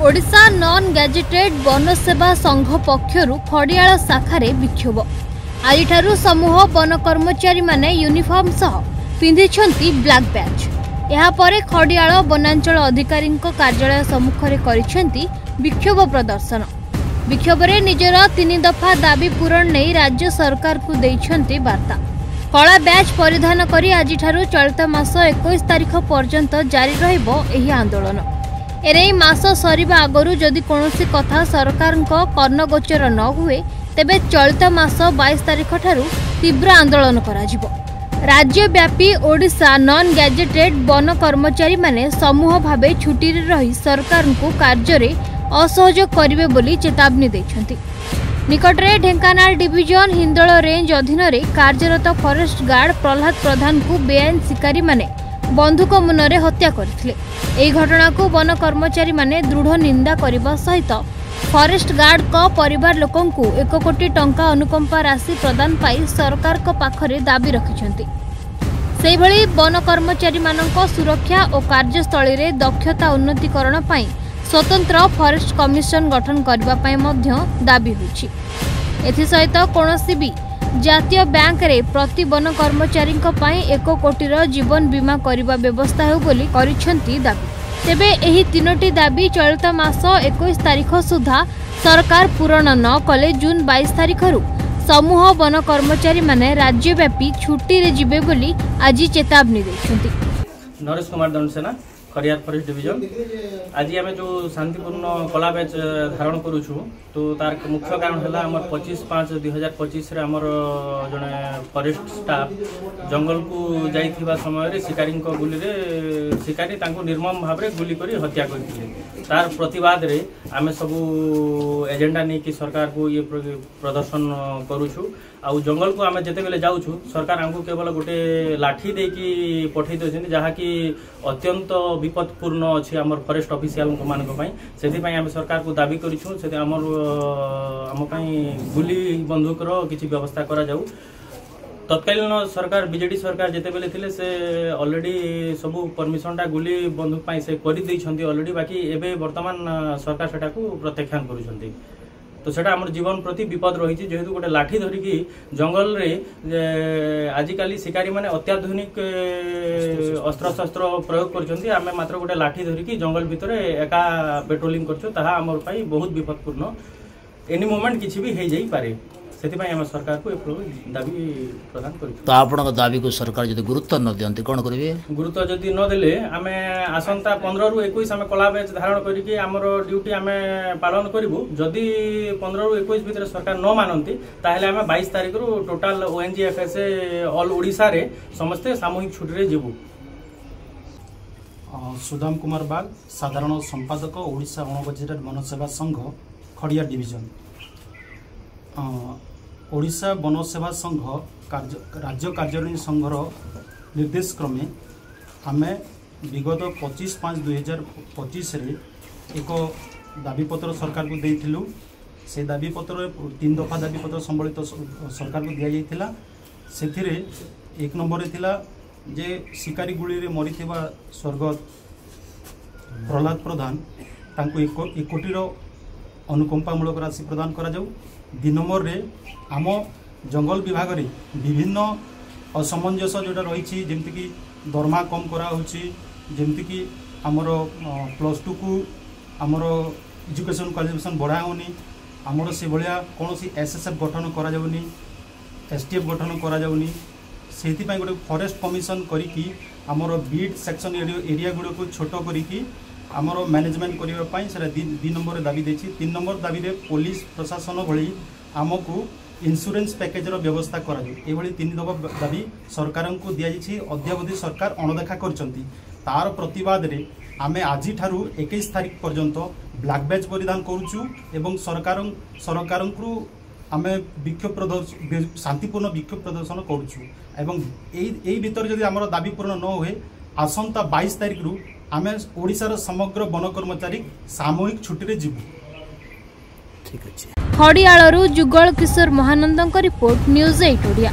Odisha non gazetted one सेवा संघ पक्षरु खड़ियाल शाखारे विक्षोभ। आज समूह वन कर्मचारी माने यूनिफॉर्म सह पिंधिछंती ब्लैक बैच। यापर खड़ियाल वनांचल अधिकारी कार्यालय सम्मुखें करिसेंती विक्षोभ प्रदर्शन। विक्षोभरे निजर 3 दफा दाबी पूरण नहीं राज्य सरकार को देइछंती वार्ता। कला बैच परिधान करी आज चलित मास 21 तारिख पर्यंत जारी रहिबो एही आंदोलन। एने मास सरीबा आगरु जदि कोनोसी कथा सरकार कर्णगोचर न हुए तेबे चलित मास 22 तारिख ठारू तीव्र आंदोलन कराजिबो। राज्यव्यापी ओडिशा नॉन गैजेटेड वन कर्मचारी माने समूह भावे छुट्टी रही सरकार को कार्य असहयोग करिवे बोली चेतावनी दैछंती। निकटरे ढेंकानाल डिविजन हिंदोल रेंज अधीन रे कार्यरत फॉरेस्ट गार्ड प्रहलाद प्रधान को बेआईन शिकारी माने बंधुक मुନରେ हत्या करथिले। एही घटना को वन कर्मचारी माने दृढ़ निंदा करबा सहित फॉरेस्ट गार्ड को परिवार लोकन को 1 कोटी टंका अनुकंपा राशि प्रदान पाई सरकार को पाखरे दाबी रखिछंती। सेही भली वन कर्मचारी मानक सुरक्षा और कार्यस्थली रे दक्षता उन्नतीकरण पाई स्वतंत्र फॉरेस्ट कमिशन गठन करबा पाई मध्य दाबी होछि। एथि सहित कोनोसी भी जातीय बैंक रे प्रति वन कर्मचारी 1 कोटीर जीवन बीमा करबा व्यवस्था हो बोली करिसेंती दाबी। तेबे एही 3टी दाबी चलित मास 21 तारिख सुधा सरकार पूरण न कले जून 22 तारिखरु समूह वन कर्मचारी माने राज्यव्यापी छुट्टी रे जिबे बोली आज चेतावनी दैछंती। Naresh Kumar Dandasena Khariar forest division. आज आम जो शांतिपूर्ण कला बैच धारण करुचु तो तार मुख्य कारण है आमर 25/5/2025 आमर जड़े फॉरेस्ट स्टाफ जंगल को जाइथिबा समय शिकारी गुली शिकारी निर्मम भाव में गुली कर हत्या करते। तार प्रतिवाद रे आमे सबू एजेंडा नहीं कि सरकार को ये प्रदर्शन करुचु। आउ जंगल को आम जिते बेले जाऊँ सरकार आमको केवल गोटे लाठी देकी पठे दे जहाँकि अत्यंत विपदपूर्ण अच्छी आम फॉरेस्ट ऑफिशियल मानी आम सरकार को दाबी करूँ से आम गुली बंदूकर किसी व्यवस्था करा जाऊ। तत्कालीन सरकार बीजेडी सरकार जिते बेले थिले से ऑलरेडी सबू परमिशनटा गुली बंदूक से कर ऑलरेडी बाकी एबे वर्तमान सरकार सेटा को प्रत्याख्यान करुछंती। तो सेटा हमर जीवन प्रति विपद रही जेहेतु गोटे लाठी धरिकी जंगल रे आजिकाली शिकारी माने अत्याधुनिक अस्त्र शस्त्र प्रयोग करछंती। आमे मात्र गोटे लाठी धरिकी जंगल भितर एका पेट्रोलिंग करछो ताहा हमर पई बहुत विपदपूर्ण। एनी मोमेंट किछि भी हे जाई पारे सेति आम सरकार को दाबी प्रदान कर। तो आपण दाबी को सरकार जदि गुरुत्व न दियंती कोन करिवे? गुरुत्व जदि न देले आमे आसंता 15 रु 21 आमे कला बैच धारण करिके हमर ड्यूटी आमे पालन करिवु। जदि 15 रु 21 भितर सरकार न मानंती ताहेले आमे 22 तारिख रु टोटल ओएनजीएफएस ऑल ओडिसा रे समस्त सामूहिक छुट्टी रे जेबु। सुदाम कुमार बाग साधारण संपादक ओडिशा अणगजेटेड वन सेवा संघ खड़िया डिविजन। ओडिशा वन सेवा संघ राज्य कार्यकारिणी संघर निर्देश क्रमे आमे विगत 25/5/2025 एक दाबीपत्र सरकार को देइथिलु। से दाबीपत्र 3 दफा दाबीपत्र संबलित सरकार को दिया जाइथिला। सेथिरे 1 नंबर थिला जे शिकारी गुली रे मरिथिबा स्वर्गत प्रहलाद प्रधान तांको 1 कोटीर अनुकंपामूलक राशि प्रदान करा जाऊ। 2 नंबर रे आम जंगल विभाग रे विभिन्न असमंजस जोटा रही जमती कि दरमा कम करा होची, जमती कि आमर +2 को आमर एजुकेशन क्वालिफिकेशन बढ़ा होनी, आमर से भाया कौन सी एसएसएफ गठन करा जाउनी, एसटीएफ गठन करा जाउनी। सेति पई गोटे फॉरेस्ट कमिशन करिकी आमर बीट सेक्शन एरिया गुड़ को छोट करिकी आमर मैनेजमेंट करबा पई सेरा 2 नंबर दाबी देछि। 3 नंबर दाबी रे पुलिस प्रशासन भली आमको इंश्योरेंस पैकेज रो व्यवस्था करा जाय। ए भली 3 दाबी सरकार को दिया जायछि। अद्यावधि सरकार अणदेखा करचंती। तार प्रतिवाद रे आमे आजि ठारू 21 तारिख पर्यंत ब्लैक बैच परिधान करूछु एवं सरकार को आमे विक्षोभ प्रदर्शन शांतिपूर्ण विक्षोभ प्रदर्शन करूछु एवं एई भीतर जदि हमर दाबी पूर्ण न होए आसंता 22 तारिख रु आमे ओडिसा समग्र वन कर्मचारी सामूहिक छुट्टी रे जीवु। ठीक अछि। खड़ियालरू जुगल किशोर महानंदन रिपोर्ट न्यूज़ 8 ओडिया।